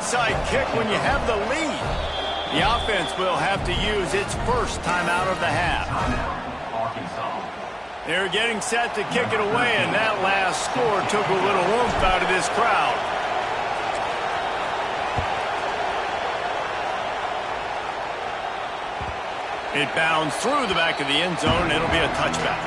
onside kick when you have the lead. The offense will have to use its first timeout of the half. Arkansas. They're getting set to kick it away, and that last score took a little oomph out of this crowd. It bounds through the back of the end zone, and it'll be a touchback.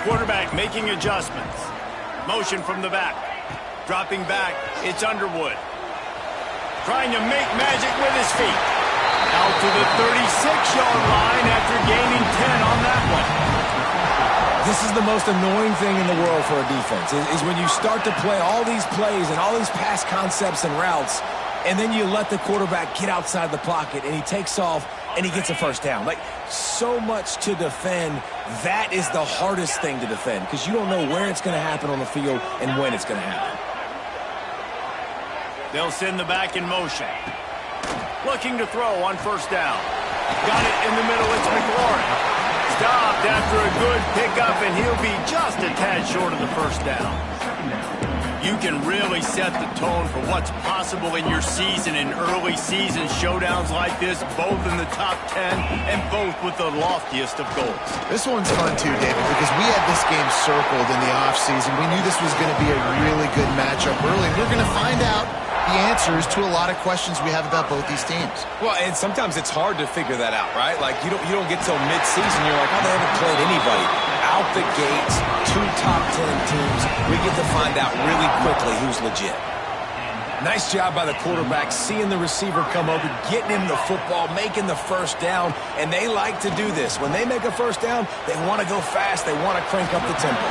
Quarterback making adjustments. Motion from the back. Dropping back, it's Underwood. Trying to make magic with his feet. Out to the 36-yard line after gaining 10 on that one. This is the most annoying thing in the world for a defense, is when you start to play all these plays and all these pass concepts and routes, and then you let the quarterback get outside the pocket, and he takes off, and he gets a first down. Like, so much to defend. That is the hardest thing to defend because you don't know where it's going to happen on the field and when it's going to happen. They'll send the back in motion. Looking to throw on first down. Got it in the middle. It's McLaurin. Stopped after a good pickup, and he'll be just a tad short of the first down. You can really set the tone for what's possible in your season in early season showdowns like this, both in the top 10 and both with the loftiest of goals. This one's fun too, David, because we had this game circled in the offseason. We knew this was going to be a really good matchup early. We're going to find out the answers to a lot of questions we have about both these teams. Well, and sometimes it's hard to figure that out, right? Like, you don't get till mid-season, you're like, oh, they haven't played anybody. Out the gates, 2 top 10 teams, we get to find out really quickly who's legit. Nice job by the quarterback, seeing the receiver come over, getting him the football, making the first down, and they like to do this. When they make a first down, they want to go fast, they want to crank up the tempo.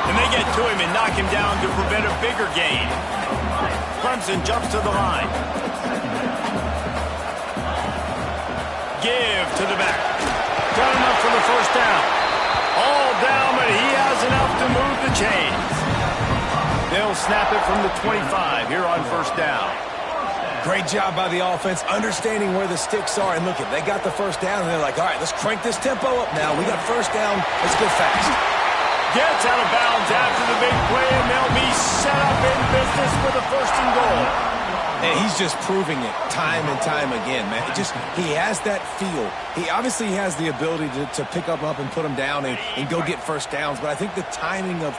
And they get to him and knock him down to prevent a bigger gain. Clemson jumps to the line. Give to the back. Got him up for the first down. All down, but he has enough to move the chains. They'll snap it from the 25 here on first down. Great job by the offense, understanding where the sticks are. And look, they got the first down, and they're like, all right, let's crank this tempo up now. We got first down. Let's go fast. Gets out of bounds after the big play, and they'll be set up in business with a first and goal. And he's just proving it time and time again, man. He has that feel. He obviously has the ability to pick up and put him down and go get first downs, but I think the timing of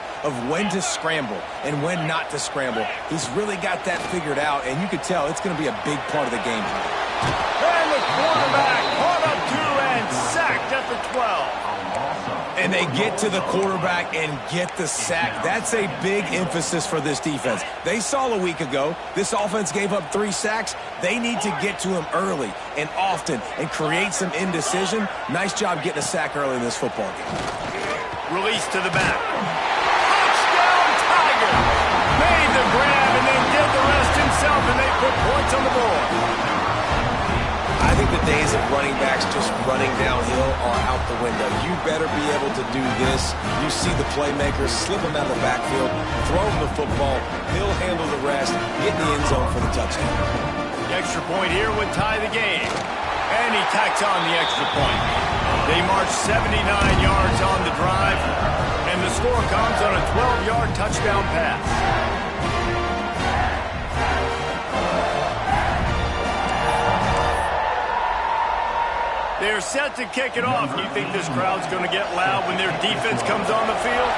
when to scramble and when not to scramble, he's really got that figured out, and you could tell it's going to be a big part of the game plan. And the quarterback caught up to and sacked at the 12. And they get to the quarterback and get the sack. That's a big emphasis for this defense. They saw a week ago, this offense gave up 3 sacks. They need to get to him early and often and create some indecision. Nice job getting a sack early in this football game. Release to the back. Touchdown, Tiger! Made the grab and then did the rest himself, and they put points on the board. I think the days of running backs just running downhill are out the window. You better be able to do this. You see the playmakers, slip him out of the backfield, throw him the football, he'll handle the rest, get in the end zone for the touchdown. The extra point here would tie the game. And he tacks on the extra point. They march 79 yards on the drive, and the score comes on a 12-yard touchdown pass. They're set to kick it off. You think this crowd's going to get loud when their defense comes on the field?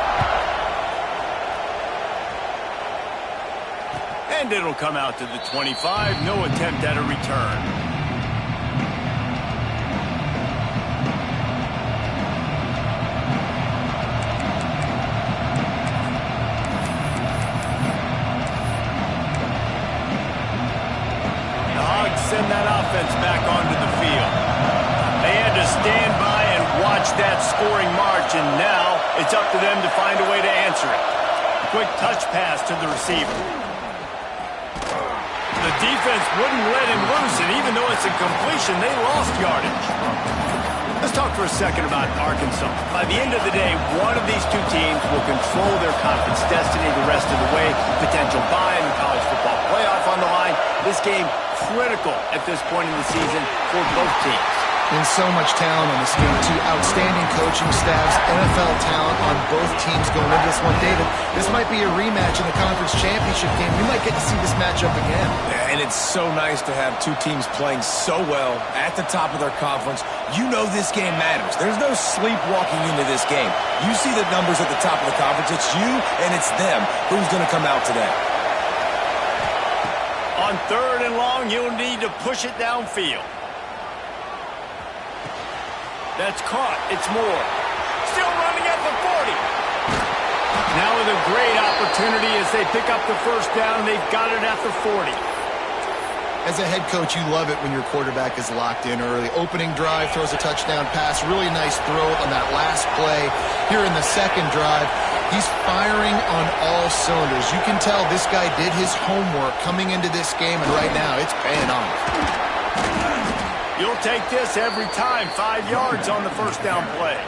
And it'll come out to the 25. No attempt at a return. The Hogs send that offense back onto the field. They had to stand by and watch that scoring march, and now it's up to them to find a way to answer it. Quick touch pass to the receiver. The defense wouldn't let him loose, and even though it's a completion, they lost yardage. for a second about Arkansas. By the end of the day, one of these two teams will control their conference destiny the rest of the way. Potential bye in the college football playoff on the line. This game critical at this point in the season for both teams. And so much talent on this game, too. Outstanding coaching staffs, NFL talent on both teams going into this one. David, this might be a rematch in the conference championship game. We might get to see this matchup again. Yeah, and it's so nice to have two teams playing so well at the top of their conference. You know this game matters. There's no sleepwalking into this game. You see the numbers at the top of the conference. It's you and it's them. Who's going to come out today? On 3rd and long, you'll need to push it downfield. That's caught. It's Moore. Still running at the 40. Now with a great opportunity as they pick up the first down. They've got it at the 40. As a head coach, you love it when your quarterback is locked in early. Opening drive, throws a touchdown pass. Really nice throw on that last play. Here in the second drive, he's firing on all cylinders. You can tell this guy did his homework coming into this game, and right now it's paying off. You'll take this every time. 5 yards on the first down play.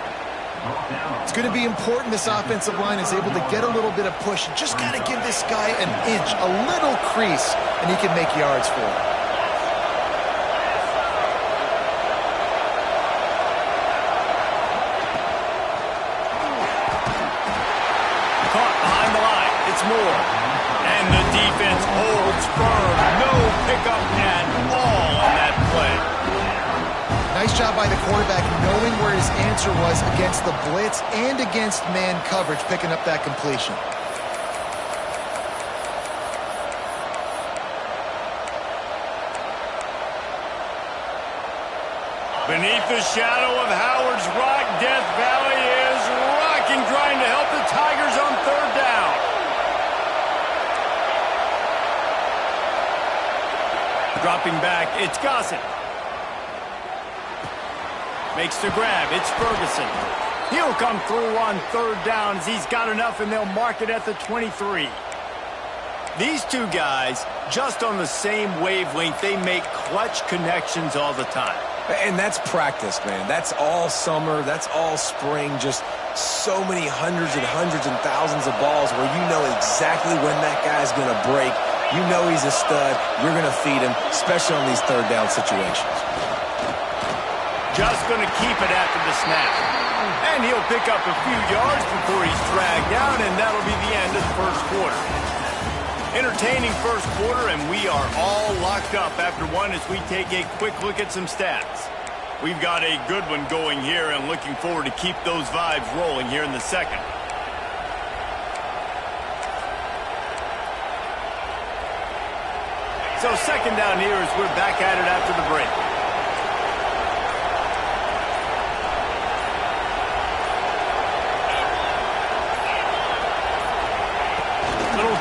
It's going to be important this offensive line is able to get a little bit of push. Just got to give this guy an inch, a little crease, and he can make yards for it. Caught behind the line. It's Moore. And the defense holds firm. No pickup at all on that play. Nice job by the quarterback knowing where his answer was against the blitz and against man coverage, picking up that completion. Beneath the shadow of Howard's Rock, Death Valley is rocking, trying to help the Tigers on 3rd down. Dropping back, it's Gossett. Makes the grab. It's Ferguson. He'll come through on 3rd down as he's got enough, and they'll mark it at the 23. These two guys, just on the same wavelength, they make clutch connections all the time. And that's practice, man. That's all summer. That's all spring. Just so many hundreds and thousands of balls where you know exactly when that guy's going to break. You know he's a stud. You're going to feed him, especially on these 3rd down situations. Just going to keep it after the snap. And he'll pick up a few yards before he's dragged down, and that'll be the end of the first quarter. Entertaining first quarter, and we are all locked up after one as we take a quick look at some stats. We've got a good one going here, and looking forward to keep those vibes rolling here in the second. So second down here as we're back at it after the break.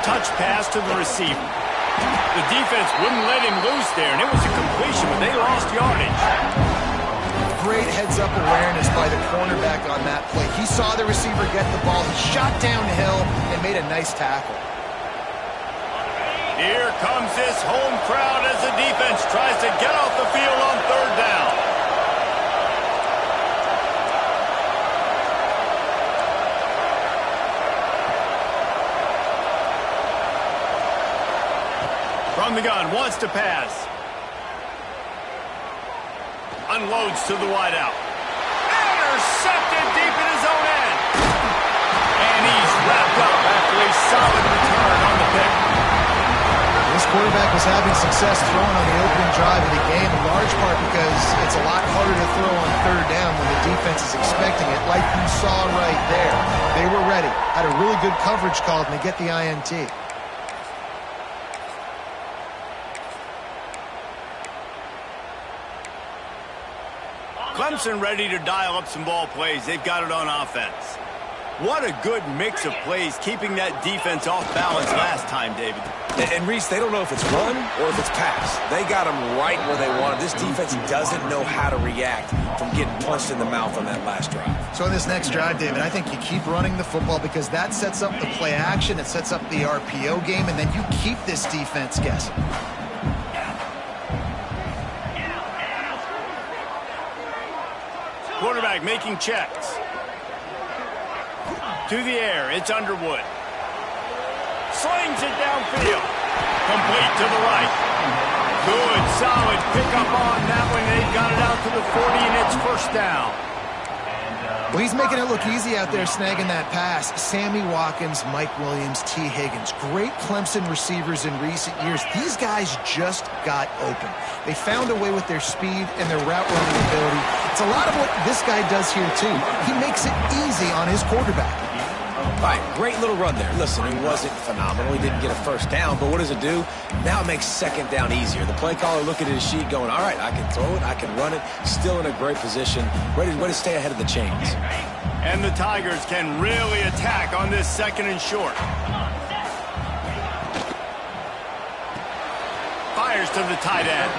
Touch pass to the receiver. The defense wouldn't let him loose there, and it was a completion, but they lost yardage. Great heads-up awareness by the cornerback on that play. He saw the receiver get the ball. He shot downhill and made a nice tackle. Here comes this home crowd as the defense tries to get off the field on 3rd down. From the gun, wants to pass. Unloads to the wideout. Intercepted deep in his own end. And he's wrapped up after a solid return on the pick. This quarterback was having success throwing on the opening drive of the game, in large part because it's a lot harder to throw on 3rd down when the defense is expecting it, like you saw right there. They were ready, had a really good coverage called, and they get the INT. Clemson ready to dial up some ball plays. They've got it on offense. What a good mix of plays, keeping that defense off balance last time, David. And Reese, they don't know if it's run or if it's pass. They got them right where they wanted. This defense doesn't know how to react from getting punched in the mouth on that last drive. So in this next drive, David, I think you keep running the football because that sets up the play action, it sets up the RPO game, and then you keep this defense guessing. Quarterback making checks. To the air, it's Underwood. Slings it downfield. Complete to the right. Good, solid pickup on that one. They've got it out to the 40, and it's first down. Well, he's making it look easy out there snagging that pass. Sammy Watkins, Mike Williams, T. Higgins. Great Clemson receivers in recent years. These guys just got open. They found a way with their speed and their route running ability. It's a lot of what this guy does here, too. He makes it easy on his quarterback. All right, great little run there. Listen, it wasn't phenomenal. He didn't get a first down, but what does it do? Now it makes second down easier. The play caller looking at his sheet going, all right, I can throw it, I can run it, still in a great position, ready to stay ahead of the chains. And the Tigers can really attack on this second and short. Fires to the tight end.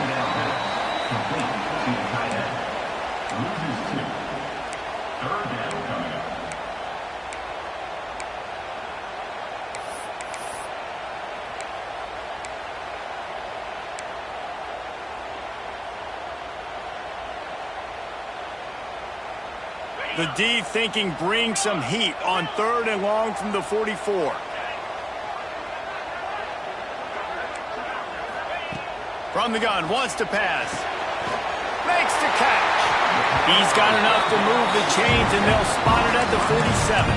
The D thinking bring some heat on 3rd and long from the 44. From the gun, wants to pass. Makes the catch. He's got enough to move the chains, and they'll spot it at the 47.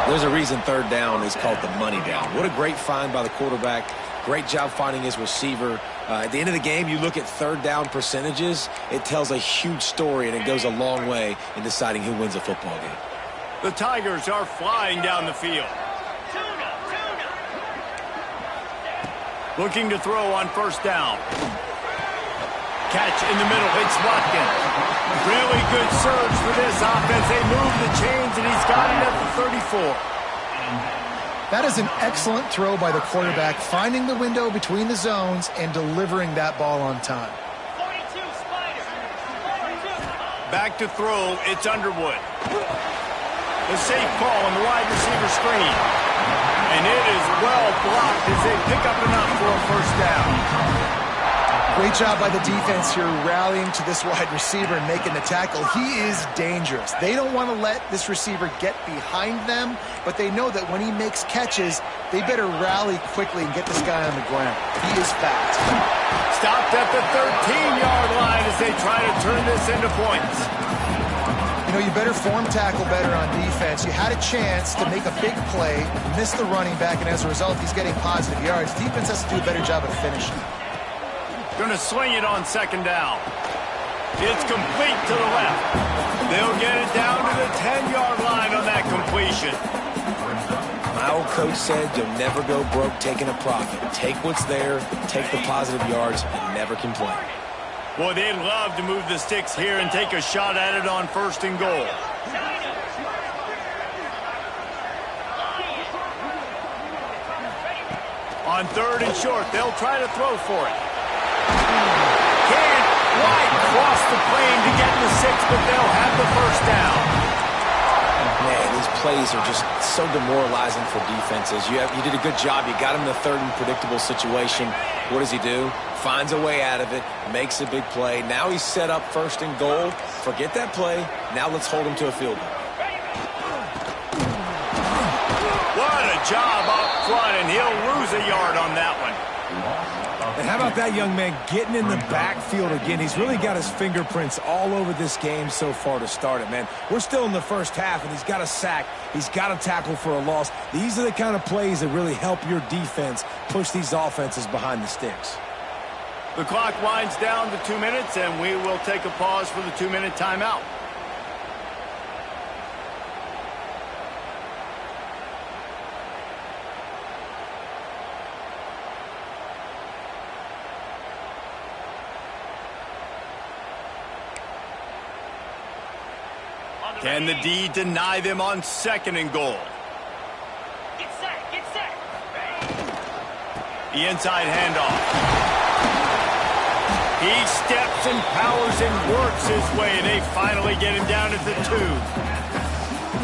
There's a reason 3rd down is called the money down. What a great find by the quarterback. Great job finding his receiver. At the end of the game, you look at 3rd down percentages. It tells a huge story, and it goes a long way in deciding who wins a football game. The Tigers are flying down the field. Looking to throw on 1st down. Catch in the middle. It's Watkins. Really good surge for this offense. They move the chains, and he's got it at the 34. That is an excellent throw by the quarterback, finding the window between the zones and delivering that ball on time. Back to throw, it's Underwood. The safe call on the wide receiver screen. And it is well blocked as they pick up enough for a first down. Great job by the defense here, rallying to this wide receiver and making the tackle. He is dangerous. They don't want to let this receiver get behind them, but they know that when he makes catches, they better rally quickly and get this guy on the ground. He is fast. Stopped at the 13-yard line as they try to turn this into points. You know, you better form tackle better on defense. You had a chance to make a big play, missed the running back, and as a result, he's getting positive yards. Defense has to do a better job of finishing. Going to swing it on 2nd down. It's complete to the left. They'll get it down to the 10-yard line on that completion. My old coach said you'll never go broke taking a profit. Take what's there, take the positive yards, and never complain. Boy, they'd love to move the sticks here and take a shot at it on 1st and goal. On 3rd and short, they'll try to throw for it. Can't quite cross the plane to get the 6, but they'll have the first down. Man, these plays are just so demoralizing for defenses. You did a good job. You got him in the 3rd and predictable situation. What does he do? Finds a way out of it, makes a big play. Now he's set up 1st and goal. Forget that play. Now let's hold him to a field goal. What a job up front, and he'll lose a yard on that one. And how about that young man getting in the backfield again? He's really got his fingerprints all over this game so far to start it, man. We're still in the first half, and he's got a sack. He's got a tackle for a loss. These are the kind of plays that really help your defense push these offenses behind the sticks. The clock winds down to 2 minutes, and we will take a pause for the 2-minute timeout. Can the D deny them on 2nd and goal? Get set. The inside handoff. He steps and powers and works his way. They finally get him down at the 2.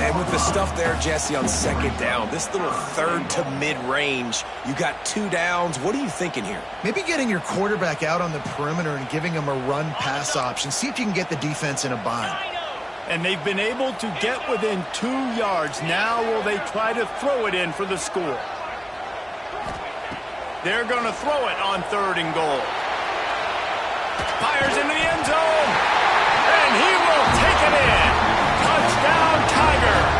And with the stuff there, Jesse, on second down, this little third to mid-range, you got 2 downs. What are you thinking here? Maybe getting your quarterback out on the perimeter and giving him a run-pass option. See if you can get the defense in a bind. And they've been able to get within 2 yards. Now will they try to throw it in for the score? They're going to throw it on 3rd and goal. Fires into the end zone. And he will take it in. Touchdown, Tigers.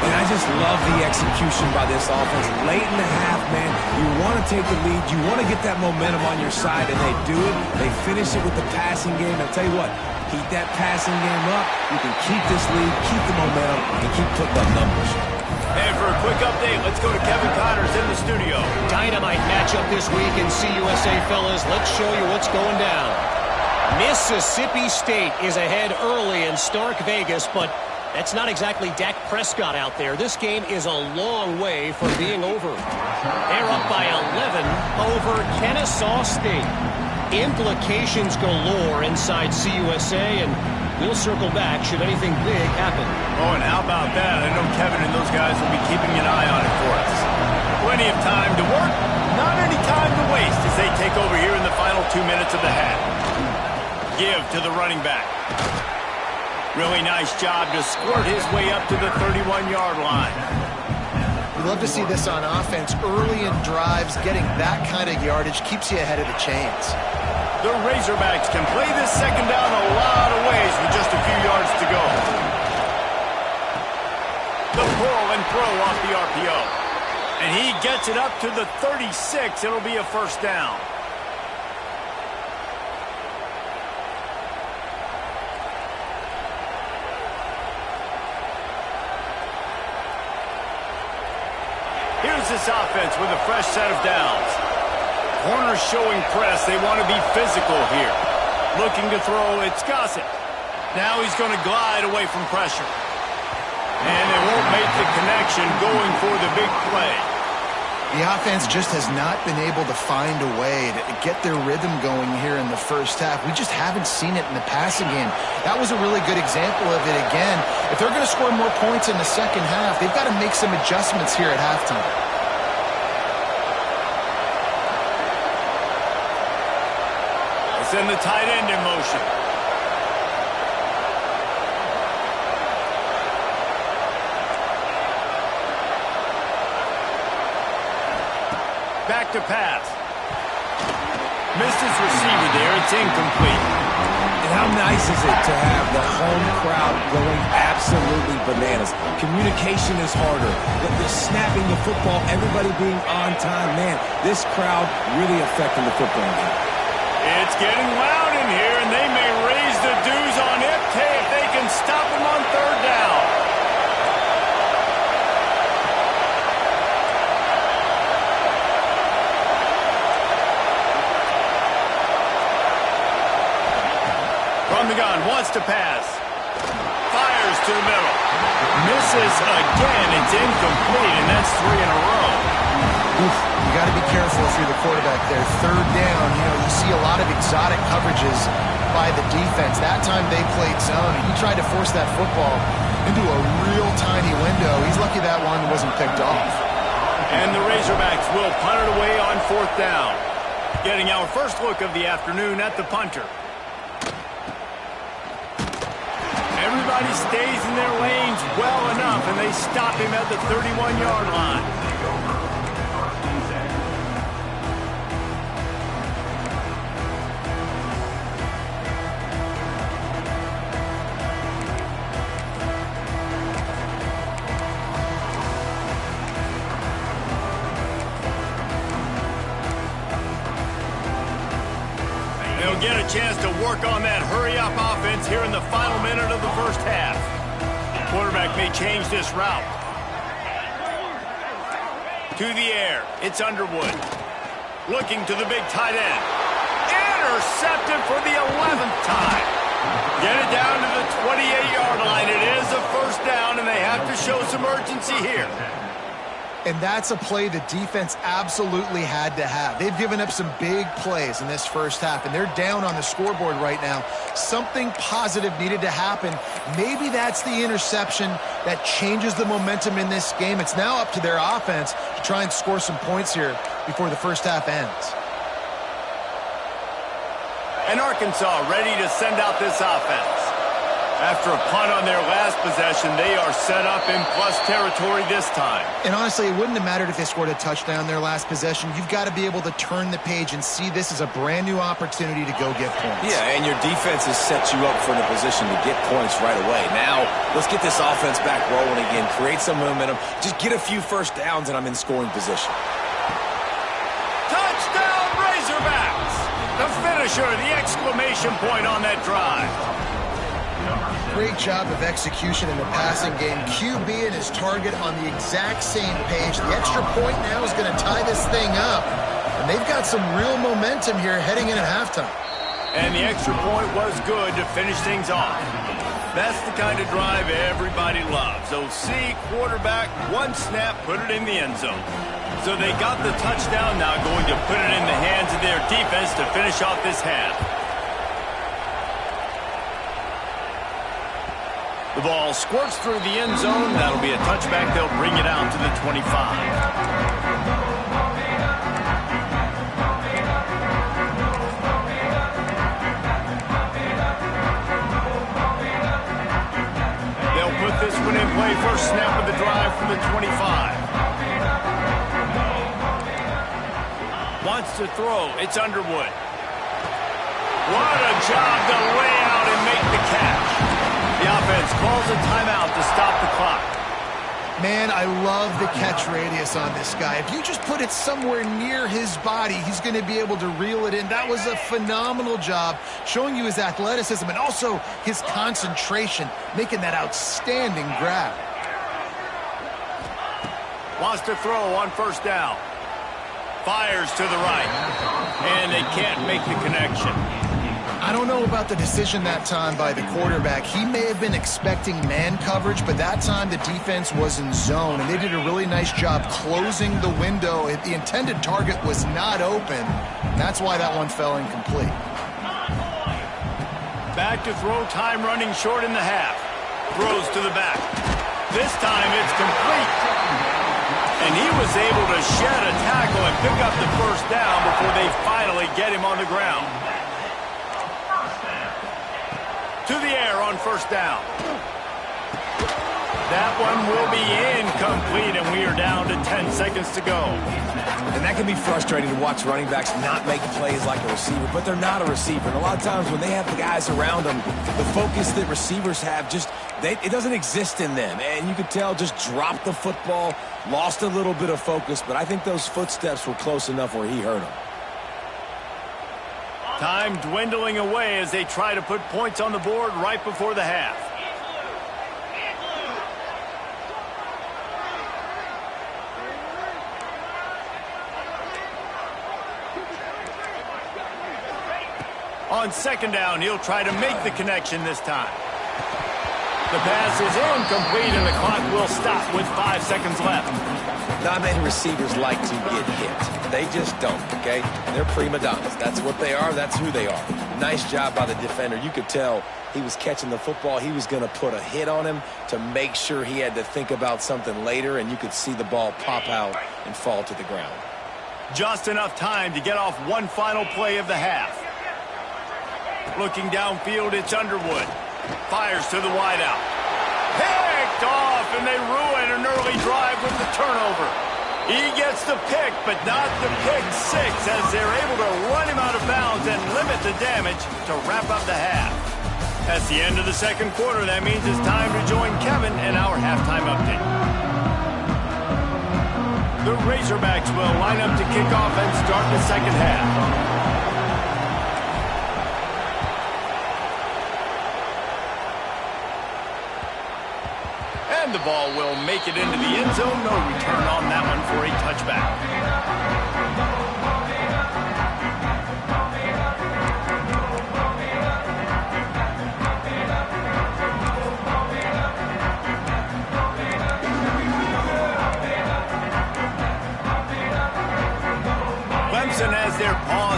And I just love the execution by this offense. Late in the half, man, you want to take the lead. You want to get that momentum on your side, and they do it. They finish it with the passing game. I'll tell you what, keep that passing game up. You can keep this lead, keep the momentum, and keep putting up numbers. And for a quick update, let's go to Kevin Connors in the studio. Dynamite matchup this week in CUSA, fellas. Let's show you what's going down. Mississippi State is ahead early in Stark Vegas, but that's not exactly Dak Prescott out there. This game is a long way from being over. They're up by 11 over Kennesaw State. Implications galore inside CUSA, and we'll circle back should anything big happen. Oh, and how about that? I know Kevin and those guys will be keeping an eye on it for us. Plenty of time to work, not any time to waste as they take over here in the final 2 minutes of the half. Give to the running back. Really nice job to squirt his way up to the 31-yard line. We love to see this on offense. Early in drives, getting that kind of yardage keeps you ahead of the chains. The Razorbacks can play this second down a lot of ways with just a few yards to go. The pull and throw off the RPO. And he gets it up to the 36. It'll be a first down. Here's this offense with a fresh set of downs. Corners showing press. They want to be physical here. Looking to throw, it's Gossett. Now he's going to glide away from pressure. And they won't make the connection going for the big play. The offense just has not been able to find a way to get their rhythm going here in the first half. We just haven't seen it in the passing game. That was a really good example of it again. If they're going to score more points in the second half, they've got to make some adjustments here at halftime. Send the tight end in motion. Back to pass. Missed his receiver there. It's incomplete. And how nice is it to have the home crowd going absolutely bananas? Communication is harder. But the snapping the football, everybody being on time, man, this crowd really affecting the football game. It's getting loud in here, and they may raise the dues on Ipke if they can stop him on 3rd down. From the gun, wants to pass. Fires to the middle. Misses again. It's incomplete, and that's 3 in a row. You got to be careful if you're the quarterback there. 3rd down, you see a lot of exotic coverages by the defense. That time they played zone. He tried to force that football into a real tiny window. He's lucky that one wasn't picked off. And the Razorbacks will punt it away on 4th down. Getting our first look of the afternoon at the punter. Everybody stays in their lanes well enough, and they stop him at the 31-yard line. They'll get a chance to work on that hurry-up offense here in the final minute of the first half. Quarterback may change this route. To the air, it's Underwood. Looking to the big tight end. Intercepted for the 11th time. Get it down to the 28-yard line. It is a first down, and they have to show some urgency here. And that's a play the defense absolutely had to have. They've given up some big plays in this first half, and they're down on the scoreboard right now. Something positive needed to happen. Maybe that's the interception that changes the momentum in this game. It's now up to their offense to try and score some points here before the first half ends. And Arkansas ready to send out this offense. After a punt on their last possession, they are set up in plus territory this time. And honestly, it wouldn't have mattered if they scored a touchdown their last possession. You've got to be able to turn the page and see this as a brand new opportunity to go get points. Yeah, and your defense has set you up for the position to get points right away. Now, let's get this offense back rolling again, create some momentum, just get a few first downs, and I'm in scoring position. Touchdown, Razorbacks! The finisher, the exclamation point on that drive. Great job of execution in the passing game. QB and his target on the exact same page. The extra point now is going to tie this thing up. And they've got some real momentum here heading in at halftime. And the extra point was good to finish things off. That's the kind of drive everybody loves. OC, quarterback, one snap, put it in the end zone. So they got the touchdown, now going to put it in the hands of their defense to finish off this half. The ball squirts through the end zone. That'll be a touchback. They'll bring it out to the 25. They'll put this one in play. First snap of the drive from the 25. Wants to throw. It's Underwood. What a job to lay out and make the catch. The offense calls a timeout to stop the clock. Man, I love the catch radius on this guy. If you just put it somewhere near his body, he's going to be able to reel it in. That was a phenomenal job, showing you his athleticism and also his concentration, making that outstanding grab. Wants to throw on first down. Fires to the right. And they can't make the connection. I don't know about the decision that time by the quarterback. He may have been expecting man coverage, but that time the defense was in zone, and they did a really nice job closing the window. The intended target was not open, and that's why that one fell incomplete. Back to throw, time running short in the half. Throws to the back. This time it's complete. And he was able to shed a tackle and pick up the first down before they finally get him on the ground. To the air on first down. That one will be incomplete, and we are down to 10 seconds to go. And that can be frustrating to watch running backs not make plays like a receiver, but they're not a receiver. And a lot of times when they have the guys around them, the focus that receivers have it doesn't exist in them. And you could tell just dropped the football, lost a little bit of focus, but I think those footsteps were close enough where he hurt him. Time dwindling away as they try to put points on the board right before the half. On second down, he'll try to make the connection this time. The pass is incomplete, and the clock will stop with 5 seconds left. Not many receivers like to get hit. They just don't, okay? They're prima donnas. That's what they are. That's who they are. Nice job by the defender. You could tell he was catching the football. He was going to put a hit on him to make sure he had to think about something later, and you could see the ball pop out and fall to the ground. Just enough time to get off one final play of the half. Looking downfield, it's Underwood. Fires to the wideout. Picked off, and they ruin an early drive with the turnover. He gets the pick, but not the pick six, as they're able to run him out of bounds and limit the damage to wrap up the half. That's the end of the second quarter. That means it's time to join Kevin in our halftime update. The Razorbacks will line up to kick off and start the second half. And the ball will make it into the end zone. No return on that one for a touchback.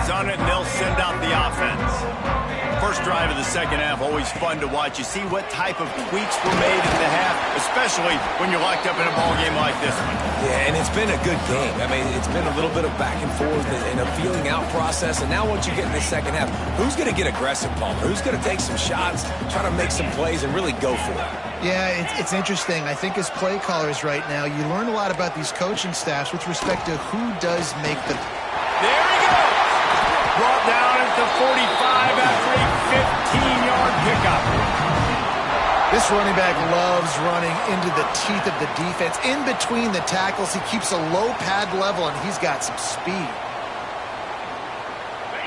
pause on it, and they'll send out the offense. First drive of the second half, always fun to watch. You see what type of tweaks were made in the half, especially when you're locked up in a ball game like this one. Yeah, and it's been a good game. I mean, it's been a little bit of back and forth and a feeling out process. And now once you get in the second half, who's going to get aggressive, Palmer? Who's going to take some shots, try to make some plays, and really go for it? Yeah, it's interesting. I think as play callers right now, you learn a lot about these coaching staffs with respect to who does make the... There he goes! Brought down at the 45 after a 15-yard pickup. This running back loves running into the teeth of the defense. In between the tackles, he keeps a low pad level, and he's got some speed.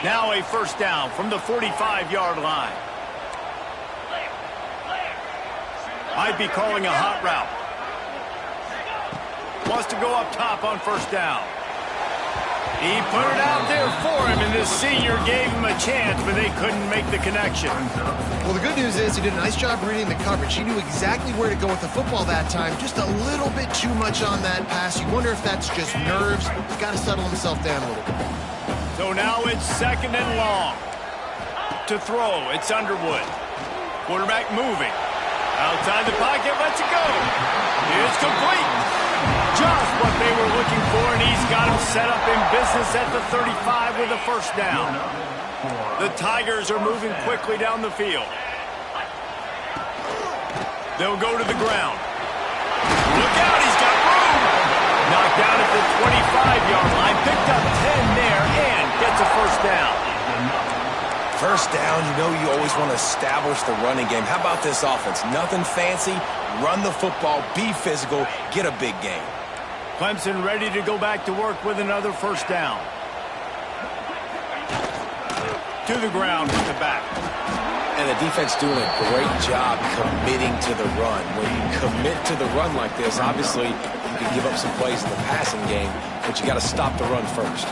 Now a first down from the 45-yard line. Might be calling a hot route. Wants to go up top on first down. He put it out there for him, and this senior gave him a chance, but they couldn't make the connection. Well, the good news is he did a nice job reading the coverage. He knew exactly where to go with the football that time. Just a little bit too much on that pass. You wonder if that's just nerves. He's got to settle himself down a little bit. So now it's second and long. To throw, it's Underwood. Quarterback moving. Outside the pocket, lets it go. It's complete. Just what they were looking for, and he's got him set up in business at the 35 with a first down. The Tigers are moving quickly down the field. They'll go to the ground. Look out, he's got room. Knocked down at the 25-yard line. Picked up 10 there and gets a first down. First down, you know you always want to establish the running game. How about this offense? Nothing fancy. Run the football, be physical, get a big game. Clemson ready to go back to work with another first down. To the ground with the back. And the defense doing a great job committing to the run. When you commit to the run like this, obviously you can give up some plays in the passing game, but you got to stop the run first.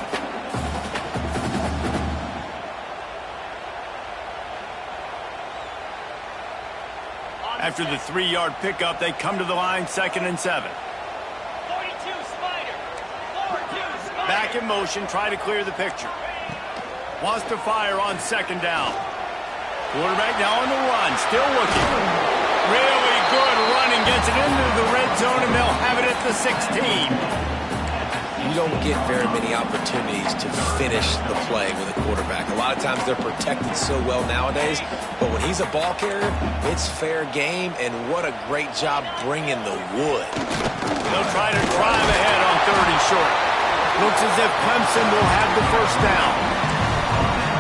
After the 3-yard pickup, they come to the line, 2nd and 7. 42 Spider. 42 Spider. Back in motion, try to clear the picture. Wants to fire on 2nd down. Quarterback now on the run, still looking. Really good running, gets it into the red zone, and they'll have it at the 16. You don't get very many opportunities to finish the play with a quarterback. A lot of times they're protected so well nowadays, but when he's a ball carrier, it's fair game, and what a great job bringing the wood. They'll try to drive ahead on 3rd and short. Looks as if Clemson will have the first down.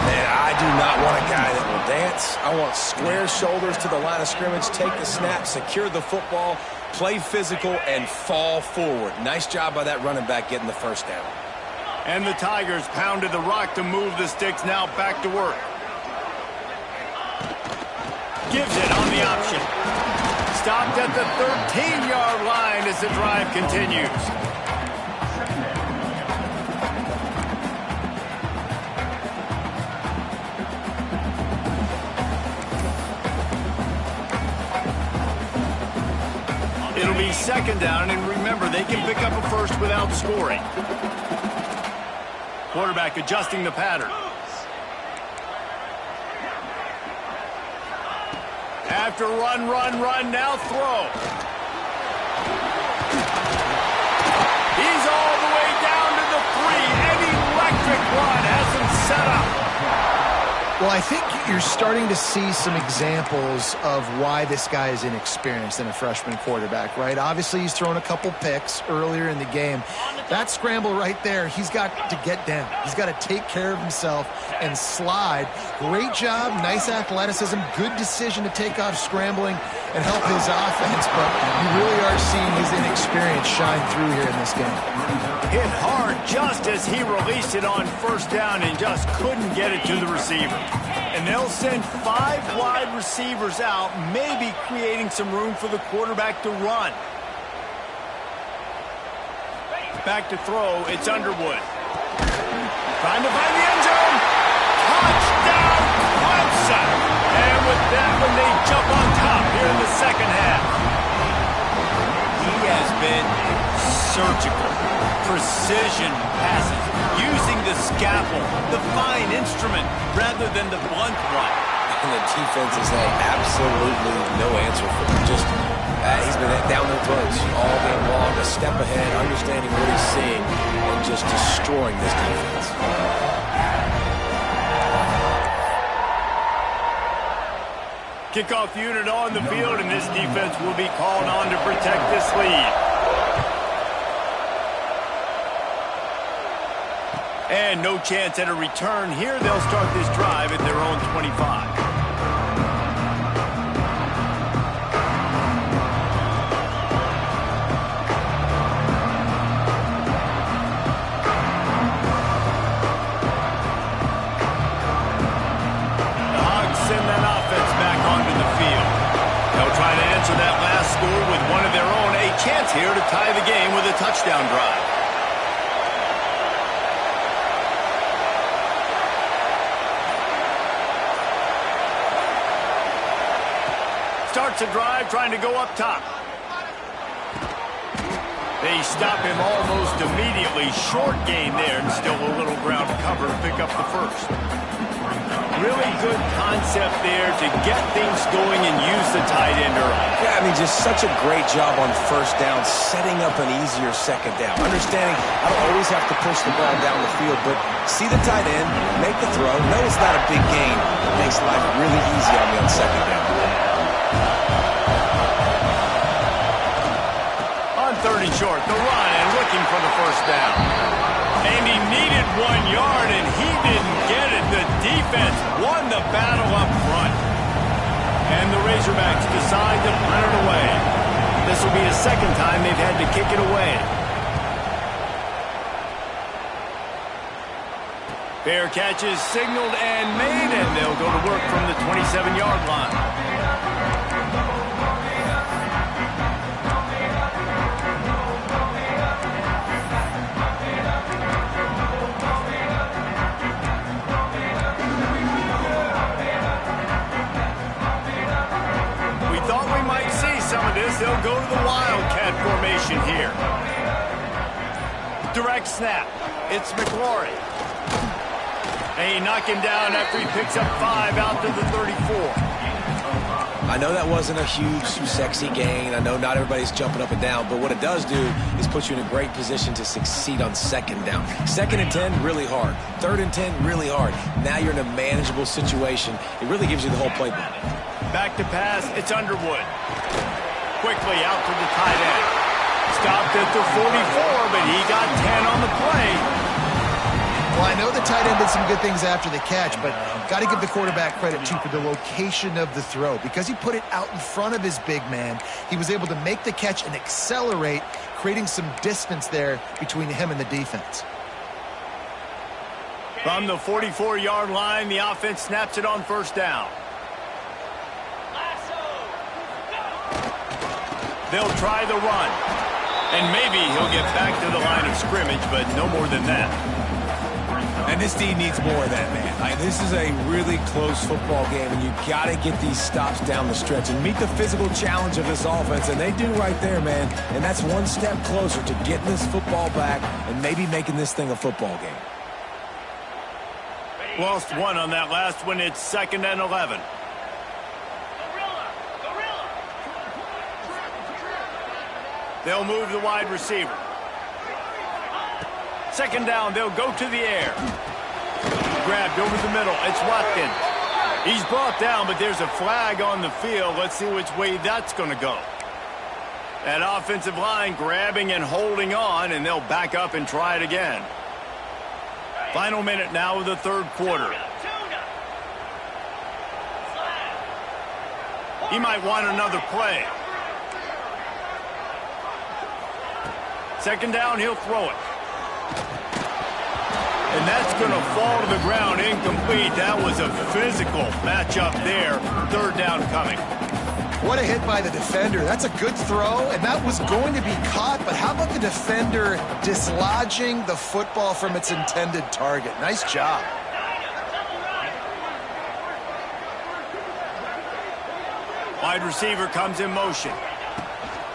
Man, I do not want a guy that will dance. I want square shoulders to the line of scrimmage, take the snap, secure the football, play physical, and fall forward. Nice job by that running back getting the first down. And the Tigers pounded the rock to move the sticks, now back to work. Gives it on the option. Stopped at the 13-yard line as the drive continues. It'll be 2nd down, and remember, they can pick up a first without scoring. Quarterback adjusting the pattern. After run, now throw. He's all the way down to the 3. An electric run has him set up. Well, I think you're starting to see some examples of why this guy is inexperienced in a freshman quarterback, right? Obviously, he's thrown a couple picks earlier in the game. That scramble right there, he's got to get down. He's got to take care of himself and slide. Great job, nice athleticism, good decision to take off scrambling and help his offense, but you really are seeing his inexperience shine through here in this game. Hit hard just as he released it on first down and just couldn't get it to the receiver. And they'll send 5 wide receivers out, maybe creating some room for the quarterback to run. Back to throw, it's Underwood. Trying to find the end zone. Touchdown, Clemson! And with that one, they jump on top here in the second half. He has been surgical. precision passes, using the scalpel, the fine instrument, rather than the blunt one. And the defense has had absolutely no answer for him. Just, he's been down their throats all game long, a step ahead, understanding what he's seeing, and just destroying this defense. Kickoff unit on the field, and this defense will be called on to protect this lead. And no chance at a return here. They'll start this drive at their own 25. That last score with one of their own, a chance here to tie the game with a touchdown drive. Starts a drive trying to go up top. They stop him almost immediately. Short gain there, and still a little ground cover to pick up the first. Really good concept there to get things going and use the tight end early. Yeah, I mean, just such a great job on first down, setting up an easier second down. Understanding I don't always have to push the ball down the field, but see the tight end, make the throw. No, it's not a big gain. It makes life really easy on me on second down. On third and short, the run and looking for the first down. And he needed 1 yard, and he didn't get it. The defense won the battle up front. And the Razorbacks decide to punt it away. This will be the second time they've had to kick it away. Fair catch is signaled and made, and they'll go to work from the 27-yard line. They'll go to the Wildcat formation here. Direct snap. It's McLaurin. And he knocked him down after he picks up 5 out to the 34. I know that wasn't a huge, sexy gain. I know not everybody's jumping up and down, but what it does do is put you in a great position to succeed on second down. Second and 10, really hard. Third and 10, really hard. Now you're in a manageable situation. It really gives you the whole playbook. Back to pass. It's Underwood. Quickly out to the tight end. Stopped at the 44, but he got 10 on the play. Well, I know the tight end did some good things after the catch, but got to give the quarterback credit, too, for the location of the throw. Because he put it out in front of his big man, he was able to make the catch and accelerate, creating some distance there between him and the defense. From the 44-yard line, the offense snaps it on first down. They'll try the run. And maybe he'll get back to the line of scrimmage, but no more than that. And this team needs more of that, man. This is a really close football game, and you got to get these stops down the stretch and meet the physical challenge of this offense, and they do right there, man. And that's one step closer to getting this football back and maybe making this thing a football game. Lost one on that last one. It's 2nd and 11. They'll move the wide receiver. Second down, they'll go to the air. Grabbed over the middle. It's Watkins. He's brought down, but there's a flag on the field. Let's see which way that's going to go. That offensive line grabbing and holding on, and they'll back up and try it again. Final minute now of the third quarter. He might want another play. Second down, he'll throw it. And that's going to fall to the ground incomplete. That was a physical matchup there. Third down coming. What a hit by the defender. That's a good throw, and that was going to be caught, but how about the defender dislodging the football from its intended target? Nice job. Wide receiver comes in motion.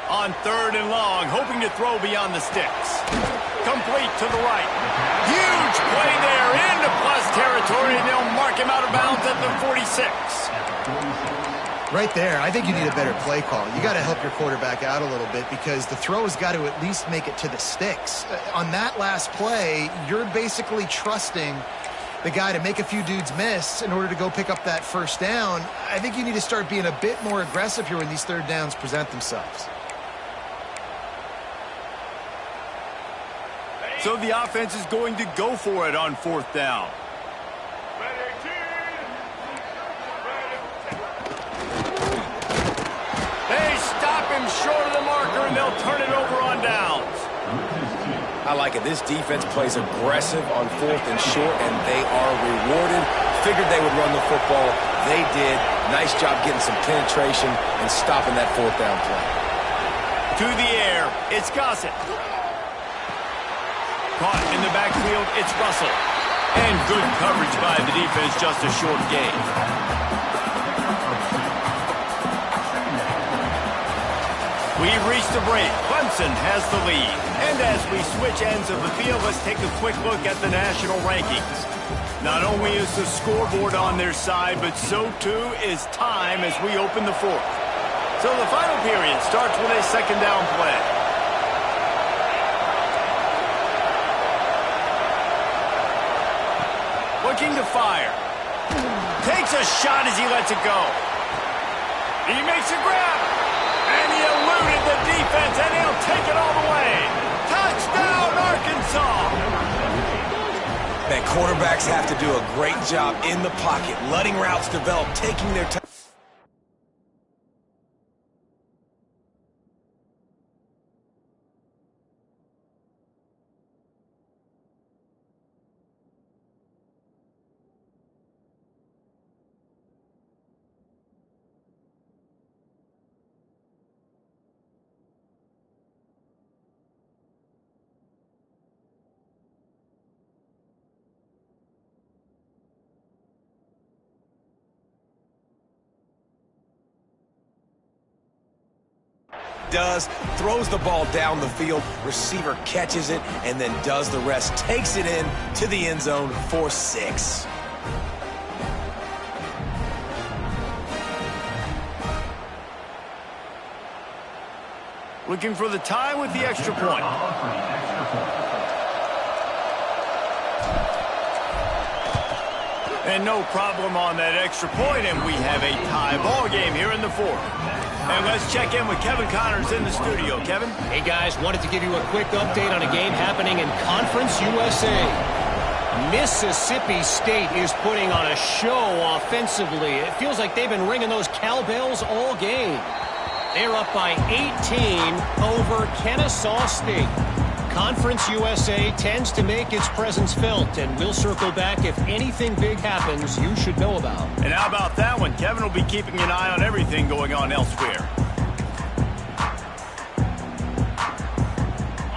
On third and long, hoping to throw beyond the sticks. complete to the right. Huge play there into plus territory, and they'll mark him out of bounds at the 46. Right there, I think you need a better play call. You got to help your quarterback out a little bit because the throw has got to at least make it to the sticks. On that last play, you're basically trusting the guy to make a few dudes miss in order to go pick up that first down. I think you need to start being a bit more aggressive here when these third downs present themselves. So the offense is going to go for it on fourth down. They stop him short of the marker, and they'll turn it over on downs. I like it. This defense plays aggressive on fourth and short, and they are rewarded. Figured they would run the football. They did. Nice job getting some penetration and stopping that fourth down play. To the air, it's Gossett. Caught in the backfield, it's Russell. And good coverage by the defense, just a short gain. We've reached the break. Clemson has the lead. And as we switch ends of the field, let's take a quick look at the national rankings. Not only is the scoreboard on their side, but so too is time as we open the fourth. So the final period starts with a second down play. Looking to fire. Takes a shot as he lets it go. He makes a grab. And he eluded the defense, and he'll take it all the way. Touchdown, Arkansas! Man, quarterbacks have to do a great job in the pocket, letting routes develop, taking their time. Throws the ball down the field, receiver catches it, and then does the rest. Takes it in to the end zone for 6. Looking for the tie with the extra point. And no problem on that extra point, and we have a tie ball game here in the fourth. And let's check in with Kevin Connors in the studio. Kevin? Hey, guys, wanted to give you a quick update on a game happening in Conference USA. Mississippi State is putting on a show offensively. It feels like they've been ringing those cowbells all game. They're up by 18 over Kennesaw State. Conference USA tends to make its presence felt, and we'll circle back if anything big happens you should know about. And how about that one? Kevin will be keeping an eye on everything going on elsewhere.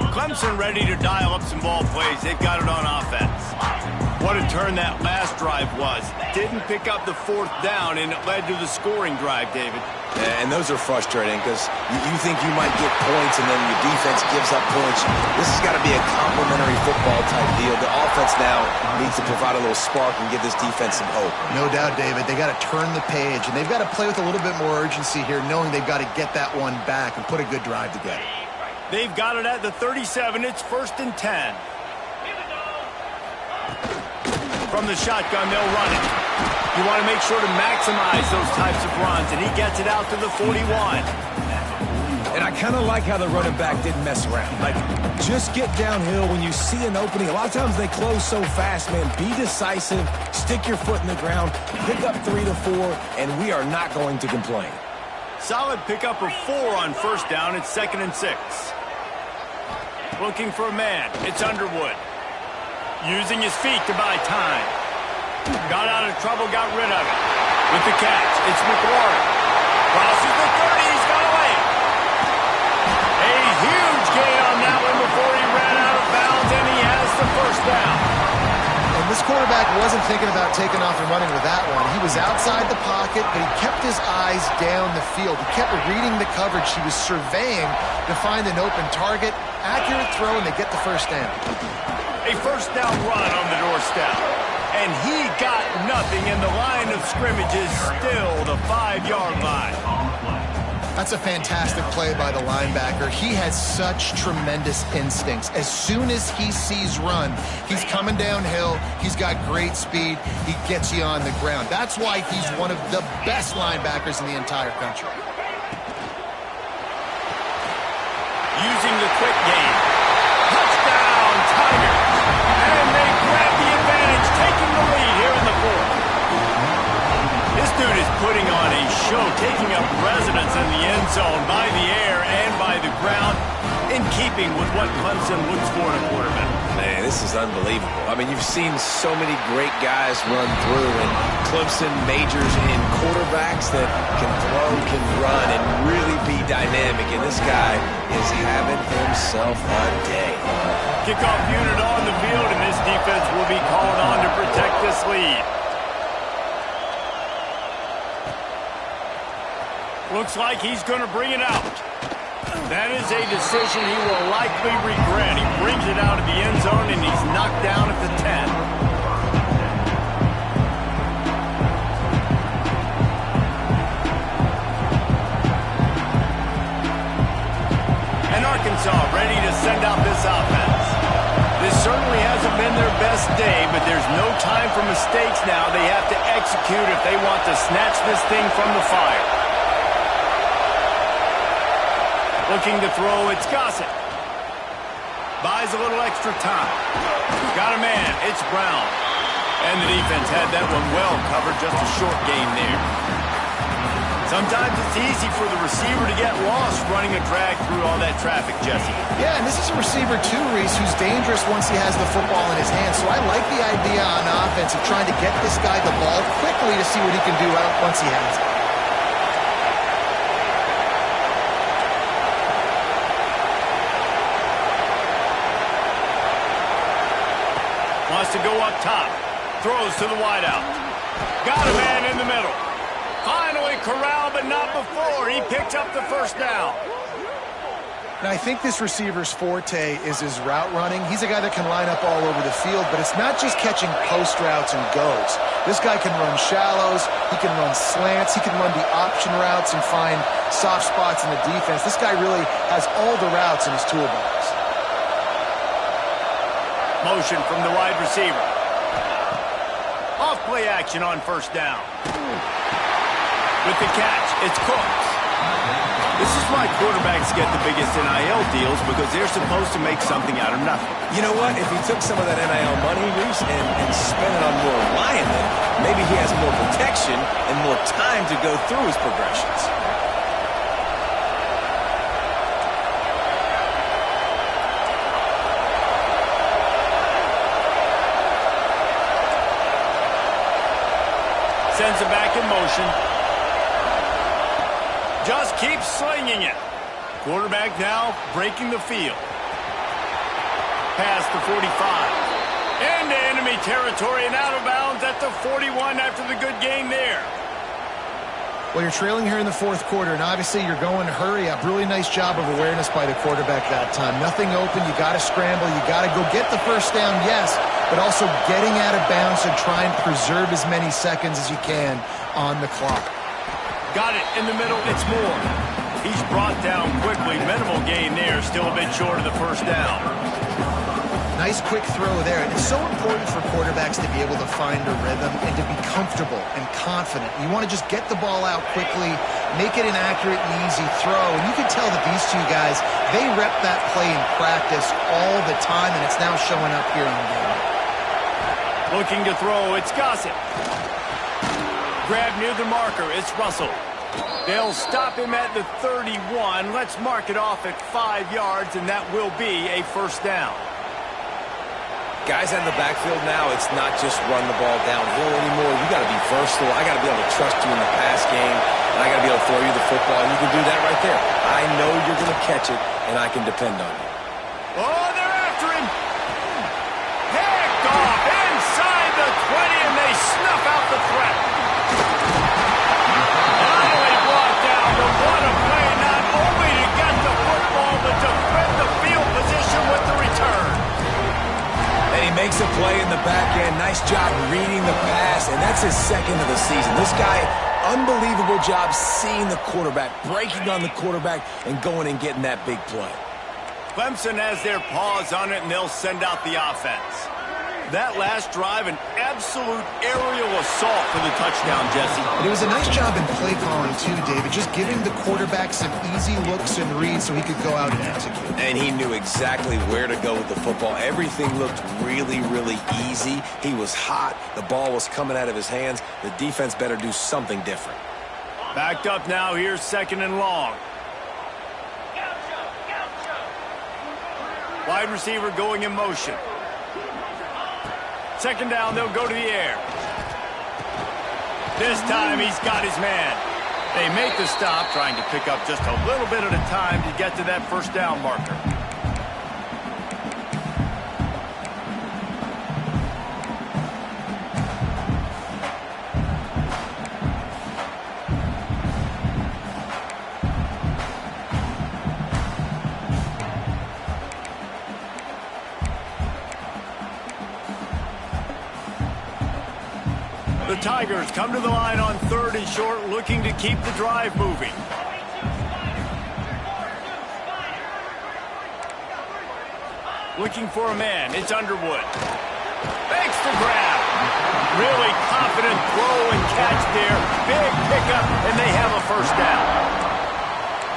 Clemson ready to dial up some ball plays. They've got it on offense. What a turn that last drive was. Didn't pick up the fourth down, and it led to the scoring drive, David. And those are frustrating because you think you might get points and then your defense gives up points. This has got to be a complementary football type deal. The offense now needs to provide a little spark and give this defense some hope. No doubt, David. They got to turn the page, and they've got to play with a little bit more urgency here, knowing they've got to get that one back and put a good drive together. They've got it at the 37. It's 1st and 10. From the shotgun, they'll run it. You want to make sure to maximize those types of runs, and he gets it out to the 41. And I kind of like how the running back didn't mess around. Like, just get downhill when you see an opening. A lot of times they close so fast, man. Be decisive, stick your foot in the ground, pick up 3 to 4, and we are not going to complain. Solid pickup of 4 on first down. It's 2nd and 6. Looking for a man. It's Underwood. Using his feet to buy time. Got out of trouble, got rid of it. With the catch, it's McLaurin. Crosses the 30, he's got away. A huge gain on that one before he ran out of bounds, and he has the first down. And this quarterback wasn't thinking about taking off and running with that one. He was outside the pocket, but he kept his eyes down the field. He kept reading the coverage. He was surveying to find an open target. Accurate throw, and they get the first down. A first down run on the doorstep. And he got nothing, and the line of scrimmage is still the 5-yard line. That's a fantastic play by the linebacker. He has such tremendous instincts. As soon as he sees run, he's coming downhill. He's got great speed. He gets you on the ground. That's why he's one of the best linebackers in the entire country. Using the quick game. Touchdown, Tigers! And they grab the advantage, taking the lead here in the fourth. This dude is putting on a show, taking up residence in the end zone by the air and by the ground, in keeping with what Clemson looks for in a quarterback. Man, this is unbelievable. I mean, you've seen so many great guys run through, and Clemson majors in quarterbacks that can throw, can run, and really be dynamic, and this guy is having himself a day. Kickoff unit on the field, and this defense will be called on to protect this lead. Looks like he's going to bring it out. That is a decision he will likely regret. He brings it out of the end zone, and he's knocked down at the 10. And Arkansas ready to send out this offense. This certainly hasn't been their best day, but there's no time for mistakes now. They have to execute if they want to snatch this thing from the fire. Looking to throw, it's Gossett. Buys a little extra time. Got a man, it's Brown. And the defense had that one well covered, just a short gain there. Sometimes it's easy for the receiver to get lost running a drag through all that traffic, Jesse. Yeah, and this is a receiver too, Reese, who's dangerous once he has the football in his hands. So I like the idea on offense of trying to get this guy the ball quickly to see what he can do once he has it. Wants to go up top. Throws to the wideout. Got a man in the middle. Finally corralled, but not before. He picked up the first down. Now, I think this receiver's forte is his route running. He's a guy that can line up all over the field, but it's not just catching post routes and goes. This guy can run shallows. He can run slants. He can run the option routes and find soft spots in the defense. This guy really has all the routes in his toolbox. Motion from the wide receiver. Off play action on first down. With the catch, it's Cooks. This is why quarterbacks get the biggest NIL deals, because they're supposed to make something out of nothing. You know what? If he took some of that NIL money, Reese, and spent it on more linemen, maybe he has more protection and more time to go through his progressions. Sends it back in motion. Just keeps slinging it. Quarterback now breaking the field. Past the 45. Into enemy territory and out of bounds at the 41 after the good gain there. Well, you're trailing here in the fourth quarter, and obviously you're going to hurry up. Really nice job of awareness by the quarterback that time. Nothing open. You got to scramble. You got to go get the first down, yes, but also getting out of bounds and try and preserve as many seconds as you can on the clock. Got it in the middle. It's Moore. He's brought down quickly. Minimal gain there. Still a bit short of the first down. Nice quick throw there. And it's so important for quarterbacks to be able to find a rhythm and to be comfortable and confident. You want to just get the ball out quickly, make it an accurate and easy throw. And you can tell that these two guys, they rep that play in practice all the time, and it's now showing up here on game. Looking to throw, it's Gossett. Grab near the marker, it's Russell. They'll stop him at the 31. Let's mark it off at 5 yards, and that will be a first down. Guys in the backfield now, it's not just run the ball downhill anymore. You got to be versatile. I got to be able to trust you in the pass game, and I got to be able to throw you the football, and you can do that right there. I know you're going to catch it, and I can depend on you. Oh, they're after him. Picked off inside the threat. Not only brought down, but what a play, not only to get the football, but to defend the field position with the return. And he makes a play in the back end. Nice job reading the pass, and that's his second of the season. This guy, unbelievable job seeing the quarterback, breaking on the quarterback, and going and getting that big play. Clemson has their paws on it, and they'll send out the offense. That last drive, an absolute aerial assault for the touchdown, Jesse. And it was a nice job in play calling, too, David, just giving the quarterback some easy looks and reads so he could go out and execute. And he knew exactly where to go with the football. Everything looked really, really easy. He was hot. The ball was coming out of his hands. The defense better do something different. Backed up now. Here's second and long. Wide receiver going in motion. Second down, they'll go to the air. This time he's got his man. They make the stop, trying to pick up just a little bit at a time to get to that first down marker. The Tigers come to the line on third and short, looking to keep the drive moving. Looking for a man. It's Underwood. Makes the grab. Really confident throw and catch there. Big pickup, and they have a first down.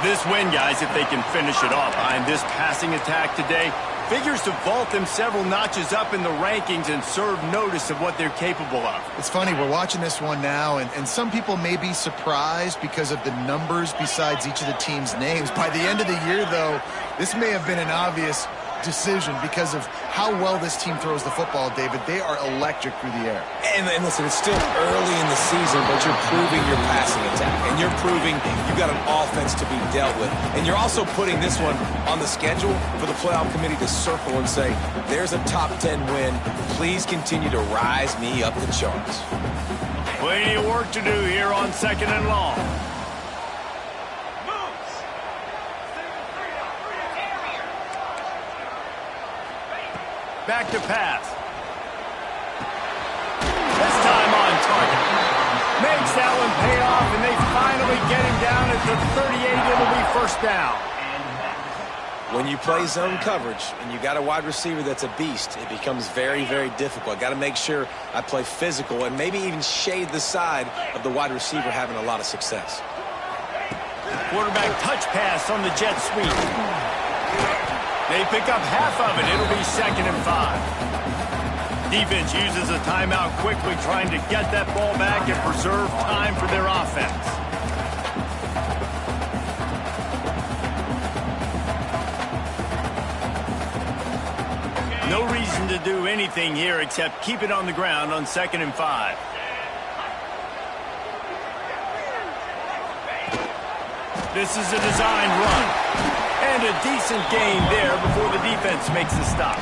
This win, guys, if they can finish it off behind this passing attack today, figures to vault them several notches up in the rankings and serve notice of what they're capable of. It's funny, we're watching this one now, and some people may be surprised because of the numbers besides each of the team's names. By the end of the year, though, this may have been an obvious decision because of how well this team throws the football, David. They are electric through the air. And listen, it's still early in the season, but you're proving your passing attack. And you're proving you've got an offense to be dealt with. And you're also putting this one on the schedule for the playoff committee to circle and say, there's a top 10 win. Please continue to rise me up the charts. Plenty of work to do here on second and long. Back to pass. This time on target. Makes that one pay off, and they finally get him down at the 38. It'll be first down. When you play zone coverage and you got a wide receiver that's a beast, it becomes very, very difficult. I got to make sure I play physical and maybe even shade the side of the wide receiver having a lot of success. Quarterback touch pass on the jet sweep. They pick up half of it. It'll be 2nd and 5. Defense uses a timeout quickly, trying to get that ball back and preserve time for their offense. No reason to do anything here except keep it on the ground on 2nd and 5. This is a design run. And a decent gain there before the defense makes the stop.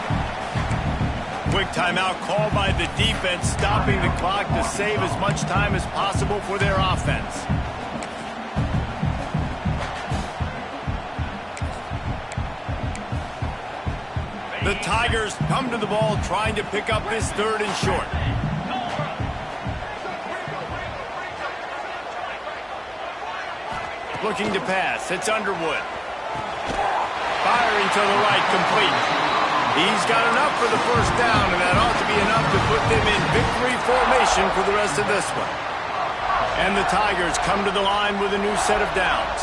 Quick timeout called by the defense, stopping the clock to save as much time as possible for their offense. The Tigers come to the ball trying to pick up this 3rd and short. Looking to pass. It's Underwood. Firing to the right, complete. He's got enough for the first down, and that ought to be enough to put them in victory formation for the rest of this one. And the Tigers come to the line with a new set of downs.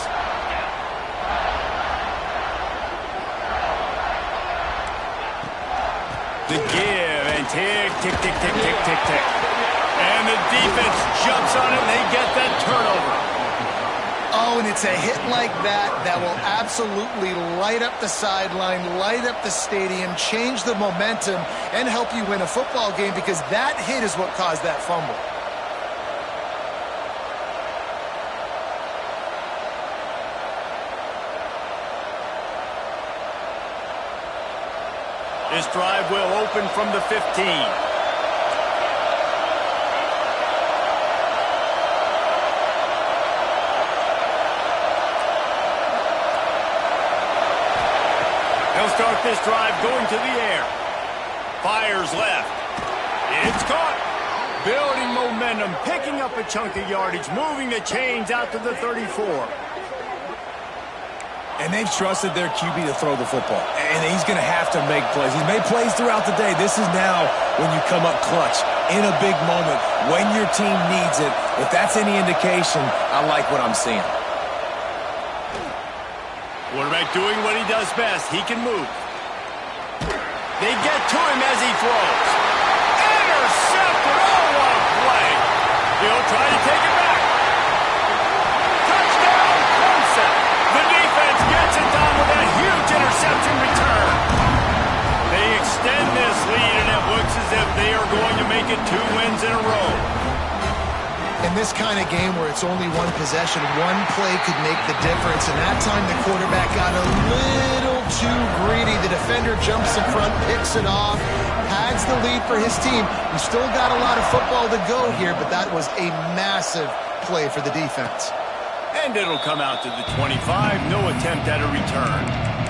The give, and tick, tick, tick, tick, tick, tick, tick. And the defense jumps on it, and they get that turnover. Oh, and it's a hit like that that will absolutely light up the sideline, light up the stadium, change the momentum, and help you win a football game because that hit is what caused that fumble. This drive will open from the 15. He'll start this drive going to the air. Fires left. It's caught. Building momentum, picking up a chunk of yardage, moving the chains out to the 34. And they've trusted their QB to throw the football. And he's going to have to make plays. He's made plays throughout the day. This is now when you come up clutch in a big moment when your team needs it. If that's any indication, I like what I'm seeing. Quarterback doing what he does best. He can move. They get to him as he throws. Intercepted. Oh, what a play. He'll try to take it back. Touchdown, Clemson. The defense gets it done with that huge interception return. They extend this lead, and it looks as if they are going to make it 2 wins in a row. In this kind of game where it's only one possession, one play could make the difference. And that time the quarterback got a little too greedy. The defender jumps in front, picks it off, pads the lead for his team. We've still got a lot of football to go here, but that was a massive play for the defense. And it'll come out to the 25. No attempt at a return.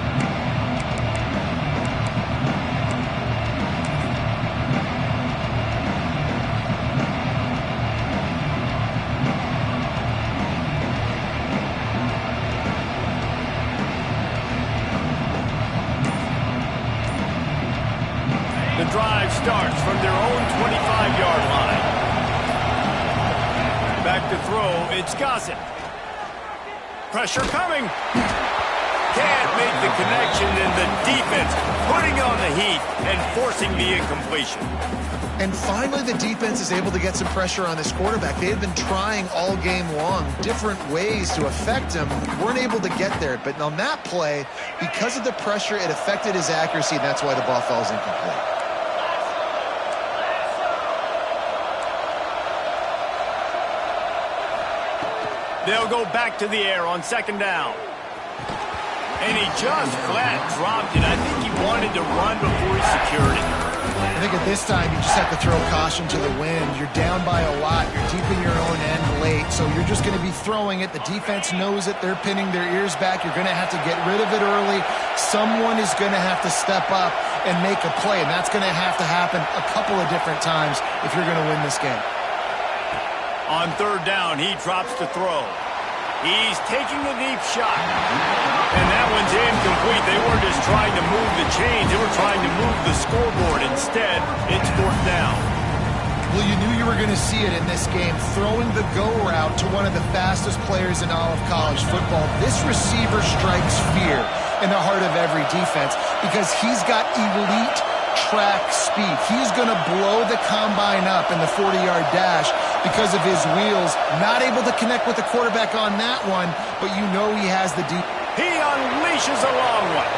The drive starts from their own 25-yard line. Back to throw, it's Gossett. Pressure coming. Can't make the connection, and the defense putting on the heat and forcing the incompletion. And finally, the defense is able to get some pressure on this quarterback. They had been trying all game long different ways to affect him. Weren't able to get there. But on that play, because of the pressure, it affected his accuracy, and that's why the ball falls incomplete. They'll go back to the air on 2nd down. And he just flat dropped it. I think he wanted to run before he secured it. I think at this time, you just have to throw caution to the wind. You're down by a lot. You're deep in your own end late, so you're just going to be throwing it. The defense knows it. They're pinning their ears back. You're going to have to get rid of it early. Someone is going to have to step up and make a play, and that's going to have to happen a couple of different times if you're going to win this game. On 3rd down, he drops to throw. He's taking a deep shot. And that one's incomplete. They weren't just trying to move the chains. They were trying to move the scoreboard. Instead, it's 4th down. Well, you knew you were going to see it in this game. Throwing the go route to one of the fastest players in all of college football. This receiver strikes fear in the heart of every defense because he's got elite track speed. He's going to blow the combine up in the 40-yard dash because of his wheels. Not able to connect with the quarterback on that one, but you know he has the deep. He unleashes a long one.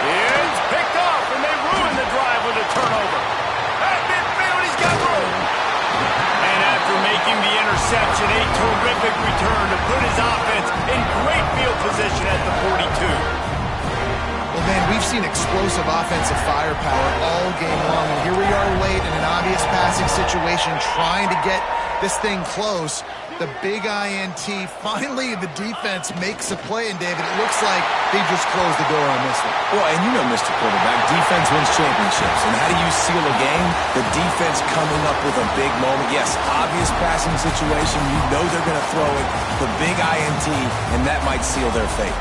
It's picked off, and they ruin the drive with a turnover. At midfield, he's got room. And after making the interception, a terrific return to put his offense in great field position at the 42. Well, man, we've seen explosive offensive firepower all game long, and here we are late in an obvious passing situation trying to get this thing close. The big INT. Finally, the defense makes a play, and David, it looks like they just closed the door on this one. Well, and you know, Mr. Quarterback, defense wins championships. And how do you seal a game? The defense coming up with a big moment. Yes, obvious passing situation. You know they're going to throw it. The big INT, and that might seal their fate.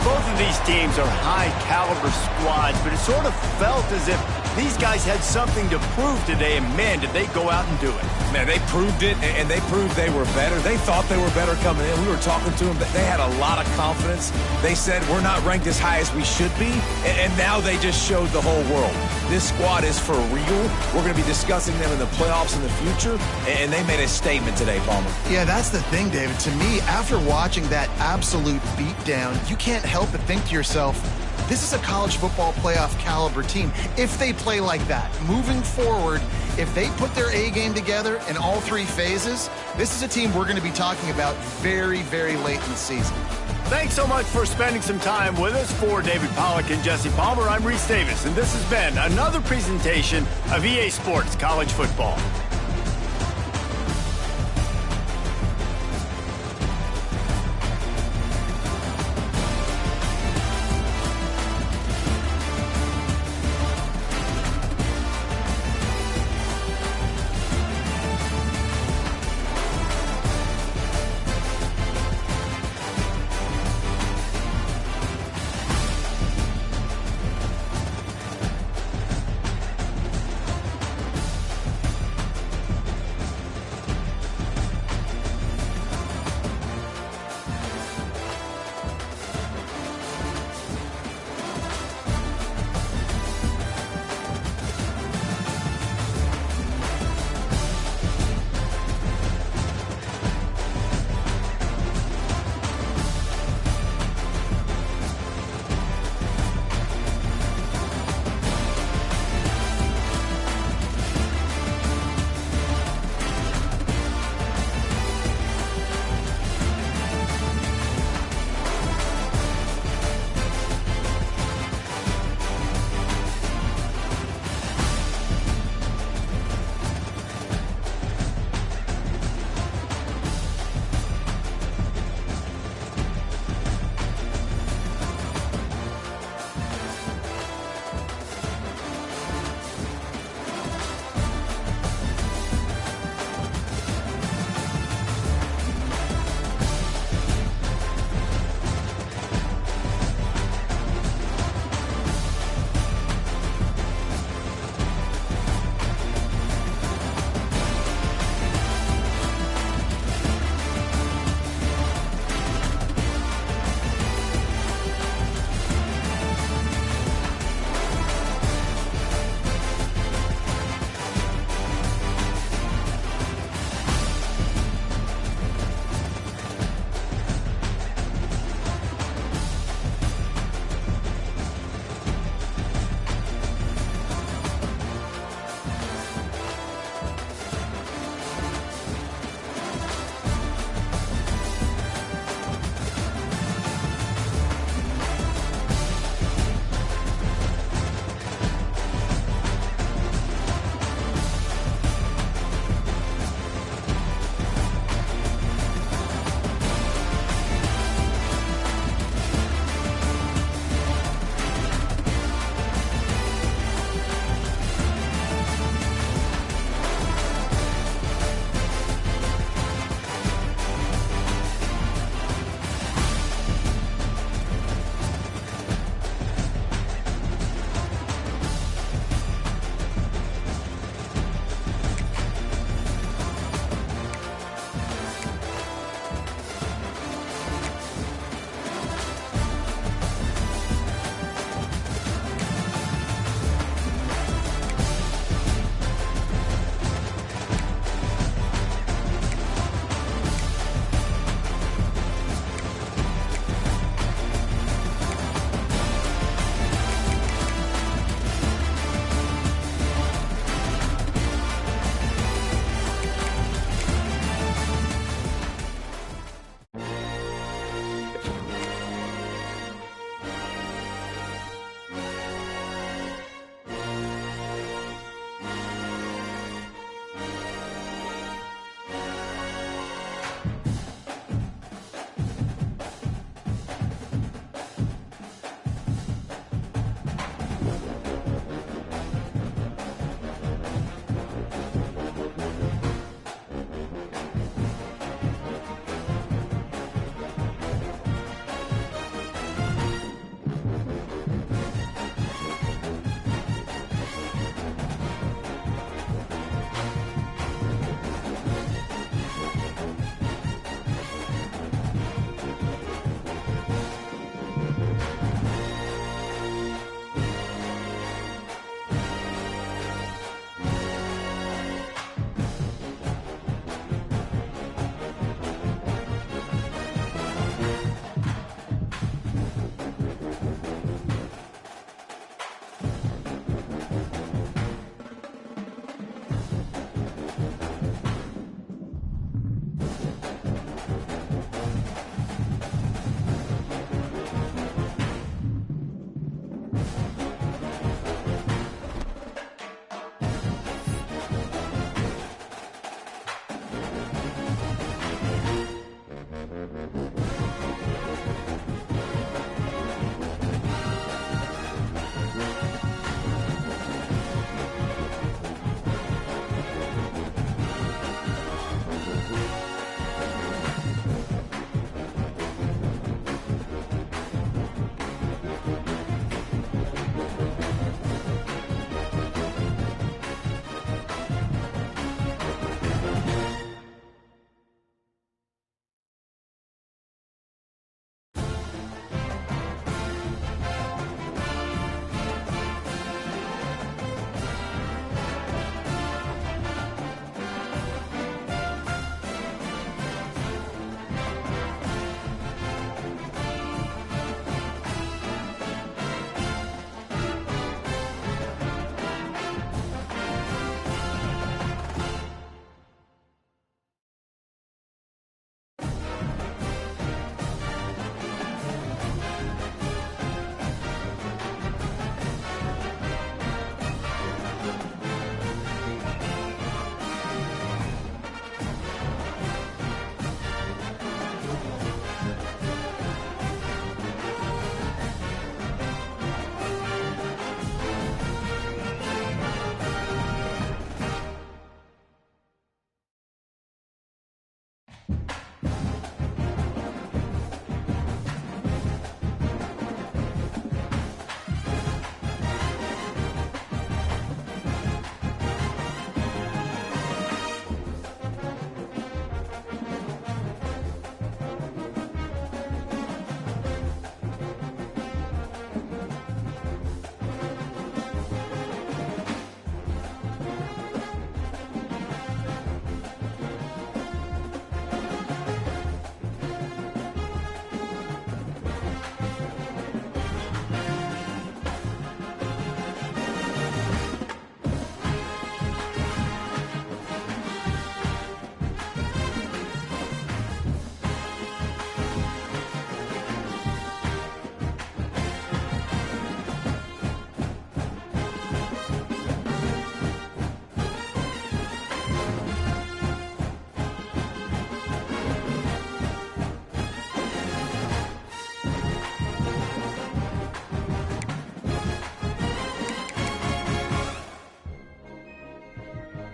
Both of these teams are high-caliber squads, but it sort of felt as if these guys had something to prove today, and man, did they go out and do it. Man, they proved it, and they proved they were better. They thought they were better coming in. We were talking to them. They had a lot of confidence. They said, we're not ranked as high as we should be, and now they just showed the whole world. This squad is for real. We're going to be discussing them in the playoffs in the future, and they made a statement today, Palmer. Yeah, that's the thing, David. To me, after watching that absolute beatdown, you can't help but think to yourself, this is a college football playoff caliber team. If they play like that, moving forward, if they put their A game together in all 3 phases, this is a team we're going to be talking about very, very late in the season. Thanks so much for spending some time with us. For David Pollack and Jesse Palmer, I'm Reese Davis, and this has been another presentation of EA Sports College Football.